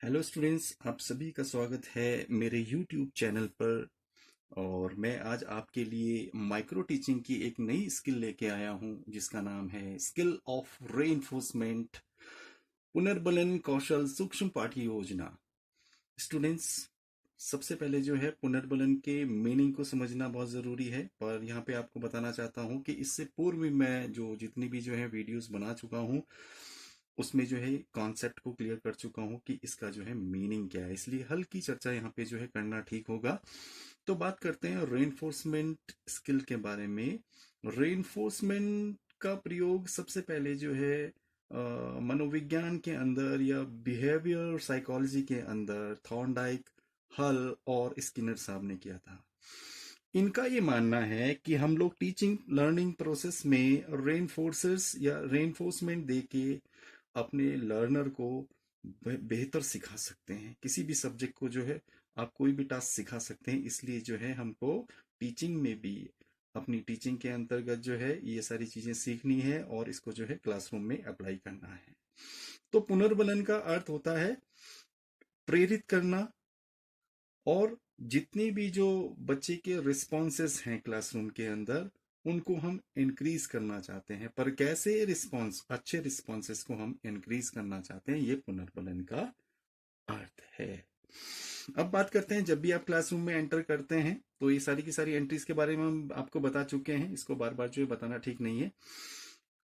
Hello students, आप सभी का स्वागत है मेरे यूट्यूब चैनल पर। और मैं आज आपके लिए माइक्रो टीचिंग की एक नई स्किल लेके आया हूं जिसका नाम है स्किल ऑफ रेइंफोर्समेंट, पुनर्बलन कौशल सूक्ष्म पाठ्य योजना। स्टूडेंट्स, सबसे पहले जो है पुनर्बलन के मीनिंग को समझना बहुत ज़रूरी है। पर यहाँ पे आपको बताना चाहता हूँ कि इससे पूर्व भी मैं जो जितनी भी जो है वीडियोस बना चुका हूँ उसमें जो है कॉन्सेप्ट को क्लियर कर चुका हूँ कि इसका जो है मीनिंग क्या है, इसलिए हल्की चर्चा यहाँ पे जो है करना ठीक होगा। तो बात करते हैं रेनफोर्समेंट स्किल के बारे में। रेनफोर्समेंट का प्रयोग सबसे पहले जो है मनोविज्ञान के अंदर या बिहेवियर साइकोलॉजी के अंदर थॉर्नडाइक, हल और स्किनर साहब ने किया था। इनका ये मानना है कि हम लोग टीचिंग लर्निंग प्रोसेस में रेनफोर्सेस या रेनफोर्समेंट दे के अपने लर्नर को बेहतर सिखा सकते हैं। किसी भी सब्जेक्ट को जो है आप कोई भी टास्क सिखा सकते हैं, इसलिए जो है हमको टीचिंग में भी अपनी टीचिंग के अंतर्गत जो है ये सारी चीजें सीखनी है और इसको जो है क्लासरूम में अप्लाई करना है। तो पुनर्बलन का अर्थ होता है प्रेरित करना, और जितनी भी जो बच्चे के रिस्पॉन्सेस हैं क्लासरूम के अंदर उनको हम इंक्रीज करना चाहते हैं। पर कैसे रिस्पॉन्स, अच्छे रिस्पॉन्सेस को हम इंक्रीज करना चाहते हैं, ये पुनर्बलन का अर्थ है। अब बात करते हैं, जब भी आप क्लासरूम में एंटर करते हैं तो ये सारी की सारी एंट्रीज के बारे में हम आपको बता चुके हैं, इसको बार बार जो है बताना ठीक नहीं है।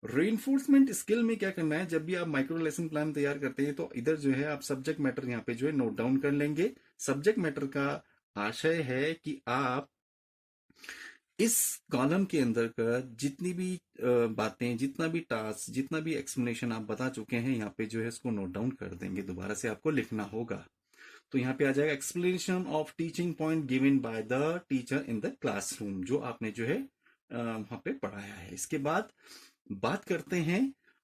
रेइंफोर्समेंट स्किल में क्या करना है, जब भी आप माइक्रो लेसन प्लान तैयार करते हैं तो इधर जो है आप सब्जेक्ट मैटर यहाँ पे जो है नोट डाउन कर लेंगे। सब्जेक्ट मैटर का आशय है कि आप इस कॉलम के अंदर का जितनी भी बातें, जितना भी टास्क, जितना भी एक्सप्लेनेशन आप बता चुके हैं यहाँ पे जो है इसको नोट डाउन कर देंगे, दोबारा से आपको लिखना होगा। तो यहाँ पे आ जाएगा explanation of teaching point given by the teacher in the classroom, जो आपने जो है वहां पे पढ़ाया है। इसके बाद बात करते हैं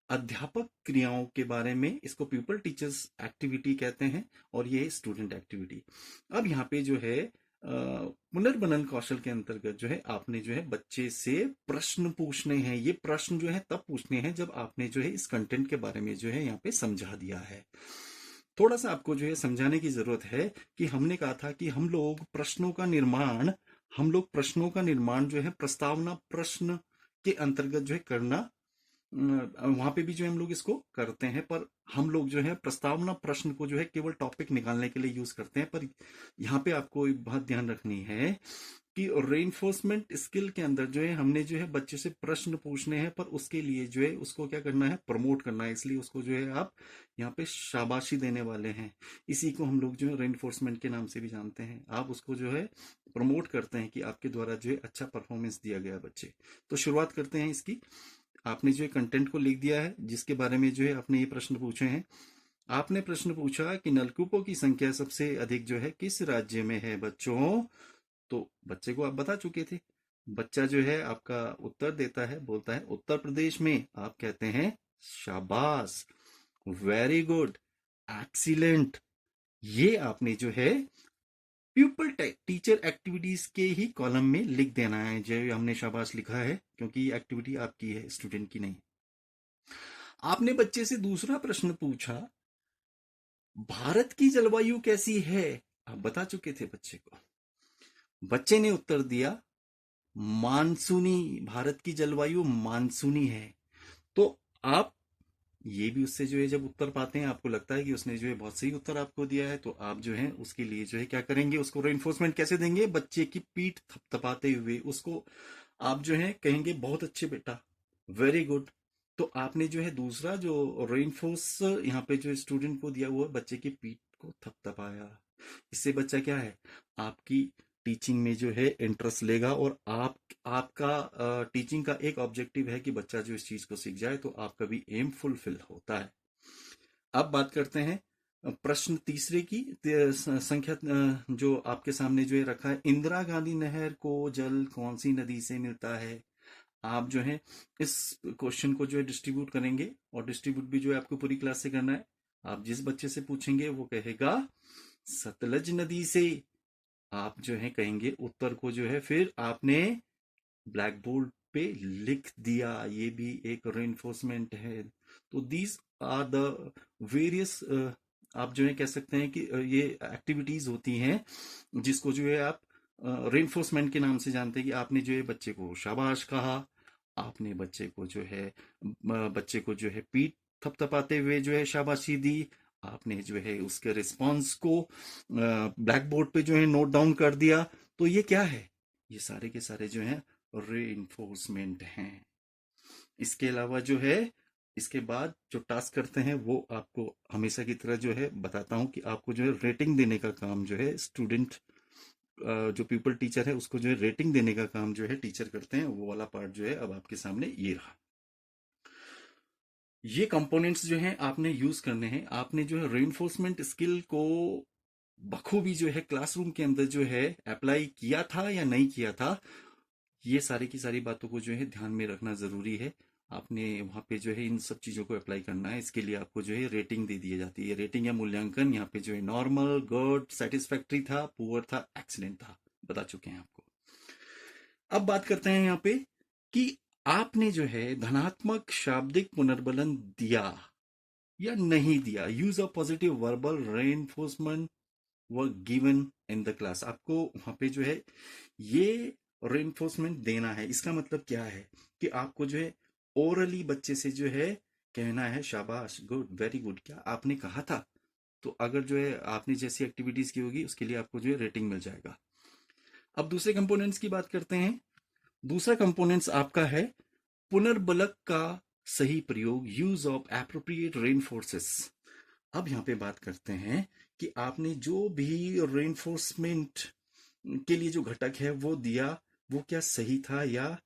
अध्यापक क्रियाओं के बारे में, इसको पीपल टीचर्स एक्टिविटी कहते हैं और ये स्टूडेंट एक्टिविटी। अब यहाँ पे जो है पुनर्बनन कौशल के अंतर्गत जो है आपने जो है बच्चे से प्रश्न पूछने हैं। ये प्रश्न जो है तब पूछने हैं जब आपने जो है इस कंटेंट के बारे में जो है यहाँ पे समझा दिया है। थोड़ा सा आपको जो है समझाने की जरूरत है कि हमने कहा था कि हम लोग प्रश्नों का निर्माण जो है प्रस्तावना प्रश्न के अंतर्गत जो है करना, वहां पे भी जो हम लोग इसको करते हैं। पर हम लोग जो है प्रस्तावना प्रश्न को जो है केवल टॉपिक निकालने के लिए यूज करते हैं। पर यहाँ पे आपको एक बात ध्यान रखनी है कि रेइंफोर्समेंट स्किल के अंदर जो है हमने जो है बच्चे से प्रश्न पूछने हैं, पर उसके लिए जो है उसको क्या करना है, प्रमोट करना है। इसलिए उसको जो है आप यहाँ पे शाबाशी देने वाले हैं। इसी को हम लोग जो है रेइंफोर्समेंट के नाम से भी जानते हैं। आप उसको जो है प्रमोट करते हैं कि आपके द्वारा जो है अच्छा परफॉर्मेंस दिया गया बच्चे। तो शुरुआत करते हैं इसकी। आपने जो है कंटेंट को लिख दिया है जिसके बारे में जो है आपने ये प्रश्न पूछे हैं। आपने प्रश्न पूछा कि नलकूपों की संख्या सबसे अधिक जो है किस राज्य में है बच्चों। तो बच्चे को आप बता चुके थे। बच्चा जो है आपका उत्तर देता है, बोलता है उत्तर प्रदेश में। आप कहते हैं शाबाश, वेरी गुड, एक्सीलेंट। ये आपने जो है प्यूपल टीचर एक्टिविटीज के ही कॉलम में लिख देना है। जो हमने शाबाश लिखा है क्योंकि ये एक्टिविटी आपकी है, स्टूडेंट की नहीं। आपने बच्चे से दूसरा प्रश्न पूछा, भारत की जलवायु कैसी है। आप बता चुके थे बच्चे को। बच्चे ने उत्तर दिया मानसूनी, भारत की जलवायु मानसूनी है। तो आप ये भी उससे जो है जब उत्तर पाते हैं, आपको लगता है कि उसने जो है बहुत सही उत्तर आपको दिया है, तो आप जो है उसके लिए जो है क्या करेंगे, उसको रेइंफोर्समेंट कैसे देंगे, बच्चे की पीठ थपथपाते हुए उसको आप जो है कहेंगे बहुत अच्छे बेटा, वेरी गुड। तो आपने जो है दूसरा जो रेइंफोर्स यहाँ पे जो स्टूडेंट को दिया हुआ बच्चे की पीठ को थपथपाया। इससे बच्चा क्या है, आपकी टीचिंग में जो है इंटरेस्ट लेगा, और आपका टीचिंग का एक ऑब्जेक्टिव है कि बच्चा जो इस चीज को सीख जाए, तो आपका भी एम फुलफिल होता है। अब बात करते हैं प्रश्न तीसरे की। संख्या जो आपके सामने जो है रखा है, इंदिरा गांधी नहर को जल कौन सी नदी से मिलता है। आप जो है इस क्वेश्चन को जो है डिस्ट्रीब्यूट करेंगे, और डिस्ट्रीब्यूट भी जो है आपको पूरी क्लास से करना है। आप जिस बच्चे से पूछेंगे वो कहेगा सतलज नदी से। आप जो है कहेंगे उत्तर को जो है फिर आपने ब्लैक बोर्ड पे लिख दिया। ये भी एक रेइंफोर्समेंट है। तो दीज आर द वेरियस आप जो है कह सकते हैं कि ये एक्टिविटीज होती हैं जिसको जो है आप रेनफोर्समेंट के नाम से जानते हैं कि आपने जो है बच्चे को शाबाश कहा, आपने बच्चे को जो है बच्चे को जो है पीठ थपथपाते हुए जो है शाबाशी दी, आपने जो है उसके रिस्पॉन्स को ब्लैक बोर्ड पे जो है नोट डाउन कर दिया। तो ये क्या है? ये सारे के सारे जो है रेइंफोर्समेंट हैं। इसके अलावा जो है इसके बाद जो टास्क करते हैं वो आपको हमेशा की तरह जो है बताता हूं कि आपको जो है रेटिंग देने का काम जो है स्टूडेंट जो पीपल टीचर है उसको जो है रेटिंग देने का काम जो है टीचर करते हैं। वो वाला पार्ट जो है अब आपके सामने ये रहा। ये कंपोनेंट्स जो हैं आपने यूज करने हैं। आपने जो है रेइंफोर्समेंट स्किल को बखूबी जो है क्लासरूम के अंदर जो है अप्लाई किया था या नहीं किया था, ये सारी की सारी बातों को जो है ध्यान में रखना जरूरी है। आपने वहां पे जो है इन सब चीजों को अप्लाई करना है। इसके लिए आपको जो है रेटिंग दे दी जाती है। रेटिंग या मूल्यांकन यहाँ पे जो है नॉर्मल, गुड, सेटिस्फैक्ट्री था, पुअर था, एक्सीलेंट था, बता चुके हैं आपको। अब बात करते हैं यहाँ पे कि आपने जो है धनात्मक शाब्दिक पुनर्बलन दिया या नहीं दिया। Use of positive verbal reinforcement were given in the class. आपको वहां पे जो है ये रेइंफोर्समेंट देना है। इसका मतलब क्या है कि आपको जो है ओरली बच्चे से जो है कहना है शाबाश, गुड, वेरी गुड, क्या आपने कहा था। तो अगर जो है आपने जैसी एक्टिविटीज की होगी उसके लिए आपको जो है रेटिंग मिल जाएगा। अब दूसरे कंपोनेंट्स की बात करते हैं। दूसरा कंपोनेंट्स आपका है पुनर्बलक का सही प्रयोग, यूज ऑफ एप्रोप्रिएट रेनफोर्सेस। अब यहाँ पे बात करते हैं कि आपने जो भी रेनफोर्समेंट के लिए जो घटक है वो दिया, वो क्या सही था या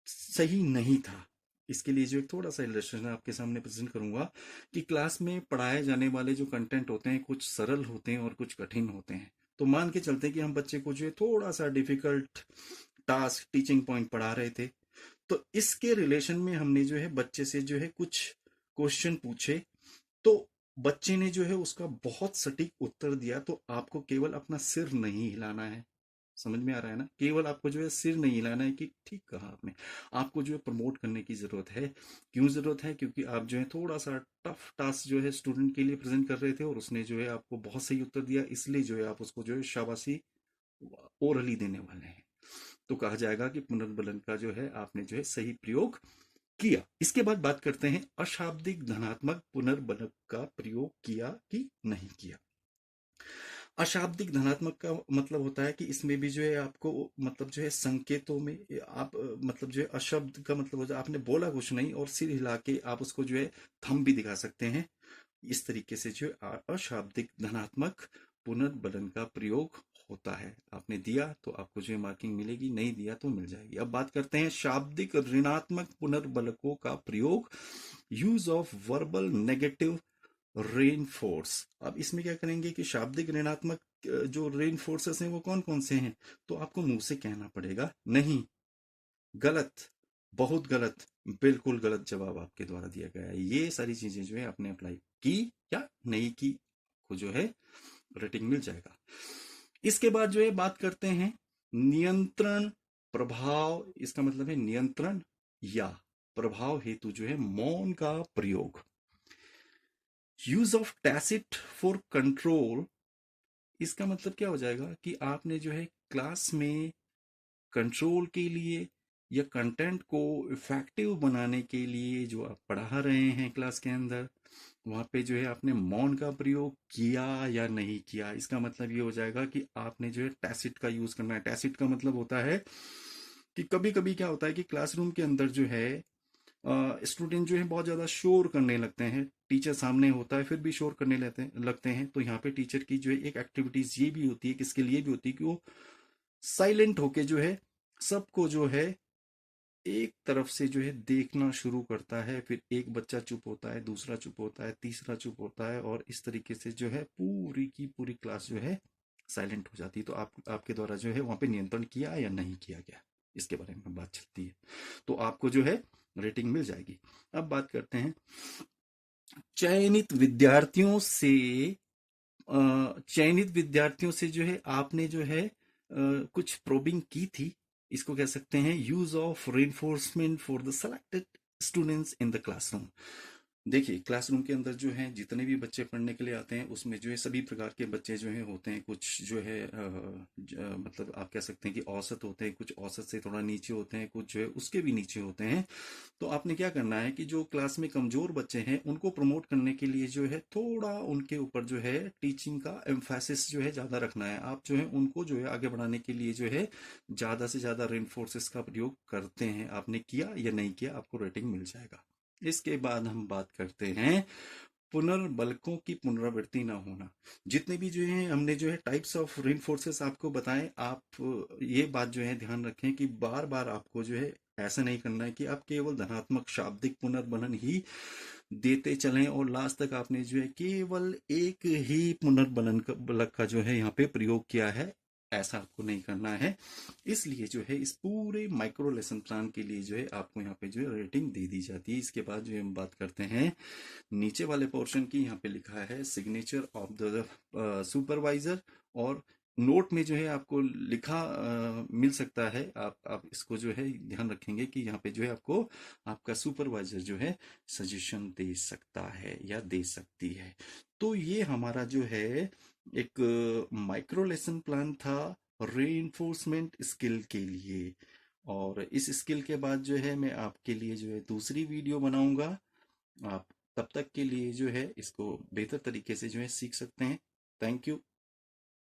सही नहीं था। इसके लिए जो एक थोड़ा सा इलस्ट्रेशन आपके सामने प्रेजेंट करूंगा कि क्लास में पढ़ाए जाने वाले जो कंटेंट होते हैं कुछ सरल होते हैं और कुछ कठिन होते हैं। तो मान के चलते हैं कि हम बच्चे को जो है थोड़ा सा डिफिकल्ट टास्क टीचिंग पॉइंट पढ़ा रहे थे, तो इसके रिलेशन में हमने जो है बच्चे से जो है कुछ क्वेश्चन पूछे, तो बच्चे ने जो है उसका बहुत सटीक उत्तर दिया। तो आपको केवल अपना सिर नहीं हिलाना है। समझ में आ रहा है ना? केवल आपको जो है सिर नहीं हिलाना है कि ठीक कहा आपने। आपको जो है प्रमोट करने की जरूरत है। क्यों जरूरत है? क्योंकि आप जो है थोड़ा सा टफ टास्क जो है स्टूडेंट के लिए प्रेजेंट कर रहे थे और उसने जो है आपको बहुत सही उत्तर दिया, इसलिए जो है आप उसको जो है शाबाशी ओरली देने वाले हैं। तो कहा जाएगा कि पुनर्बलन का जो है आपने जो है सही प्रयोग किया। इसके बाद बात करते हैं अशाब्दिक धनात्मक पुनर्बलक का प्रयोग किया कि नहीं किया। अशाब्दिक धनात्मक का मतलब होता है कि इसमें भी जो है आपको मतलब जो है संकेतों में आप मतलब जो है अशब्द का मतलब होता है आपने बोला कुछ नहीं और सिर हिला के आप उसको जो है थंब भी दिखा सकते हैं। इस तरीके से जो अशाब्दिक धनात्मक पुनर्बलन का प्रयोग होता है। आपने दिया तो आपको जो है मार्किंग मिलेगी, नहीं दिया तो मिल जाएगी। अब बात करते हैं शाब्दिक ऋणात्मक पुनर्बलकों का प्रयोग, use of verbal negative reinforce. अब इसमें क्या करेंगे कि शाब्दिक ऋणात्मक जो रेनफोर्सेस हैं वो कौन कौन से हैं, तो आपको मुंह से कहना पड़ेगा नहीं, गलत, बहुत गलत, बिल्कुल गलत जवाब आपके द्वारा दिया गया है। ये सारी चीजें जो है आपने अप्लाई की या नहीं की, को जो है रेटिंग मिल जाएगा। इसके बाद जो है बात करते हैं नियंत्रण प्रभाव। इसका मतलब है नियंत्रण या प्रभाव हेतु जो है मौन का प्रयोग, use of tacit for control. इसका मतलब क्या हो जाएगा कि आपने जो है क्लास में कंट्रोल के लिए या कंटेंट को इफेक्टिव बनाने के लिए जो आप पढ़ा रहे हैं क्लास के अंदर, वहां पे जो है आपने मौन का प्रयोग किया या नहीं किया। इसका मतलब ये हो जाएगा कि आपने जो है टैसिट का यूज करना है। टैसिट का मतलब होता है कि कभी कभी क्या होता है कि क्लासरूम के अंदर जो है स्टूडेंट जो है बहुत ज्यादा शोर करने लगते हैं, टीचर सामने होता है फिर भी शोर करने लगते हैं। तो यहाँ पे टीचर की जो है एक एक्टिविटीज ये भी होती है, किसके लिए भी होती है कि वो साइलेंट होके जो है सबको जो है एक तरफ से जो है देखना शुरू करता है। फिर एक बच्चा चुप होता है, दूसरा चुप होता है, तीसरा चुप होता है और इस तरीके से जो है पूरी की पूरी क्लास जो है साइलेंट हो जाती है। तो आपके द्वारा जो है वहां पे नियंत्रण किया या नहीं किया गया, इसके बारे में बात चलती है। तो आपको जो है रेटिंग मिल जाएगी। अब बात करते हैं चयनित विद्यार्थियों से। चयनित विद्यार्थियों से जो है आपने जो है कुछ प्रोबिंग की थी। इसको कह सकते हैं use of reinforcement for the selected students in the classroom. देखिए, क्लासरूम के अंदर जो है जितने भी बच्चे पढ़ने के लिए आते हैं उसमें जो है सभी प्रकार के बच्चे जो है होते हैं। कुछ जो है मतलब आप कह सकते हैं कि औसत होते हैं, कुछ औसत से थोड़ा नीचे होते हैं, कुछ जो है उसके भी नीचे होते हैं। तो आपने क्या करना है कि जो क्लास में कमजोर बच्चे हैं उनको प्रमोट करने के लिए जो है थोड़ा उनके ऊपर जो है टीचिंग का एम्फेसिस जो है ज्यादा रखना है। आप जो है उनको जो है आगे बढ़ाने के लिए जो है ज्यादा से ज्यादा रेनफोर्सेस का प्रयोग करते हैं। आपने किया या नहीं किया, आपको रेटिंग मिल जाएगा। इसके बाद हम बात करते हैं पुनर्बलकों की पुनरावृत्ति ना होना। जितने भी जो है हमने जो है टाइप्स ऑफ रेनफोर्सेस आपको बताएं, आप ये बात जो है ध्यान रखें कि बार बार आपको जो है ऐसा नहीं करना है कि आप केवल धनात्मक शाब्दिक पुनर्बलन ही देते चलें और लास्ट तक आपने जो है केवल एक ही पुनर्बलन का बलक का जो है यहाँ पे प्रयोग किया है। ऐसा आपको नहीं करना है। इसलिए जो है इस पूरे माइक्रो लेसन प्लान के लिए जो है आपको यहाँ पे जो है रेटिंग दे दी जाती है। इसके बाद जो है हम बात करते हैं नीचे वाले पोर्शन की। यहाँ पे लिखा है सिग्नेचर ऑफ द सुपरवाइजर, और नोट में जो है आपको लिखा मिल सकता है। आप इसको जो है ध्यान रखेंगे कि यहाँ पे जो है आपको आपका सुपरवाइजर जो है सजेशन दे सकता है या दे सकती है। तो ये हमारा जो है एक माइक्रो लेसन प्लान था रीइंफोर्समेंट स्किल के लिए। और इस स्किल के बाद जो है मैं आपके लिए जो है दूसरी वीडियो बनाऊंगा। आप तब तक के लिए जो है इसको बेहतर तरीके से जो है सीख सकते हैं। Thank you.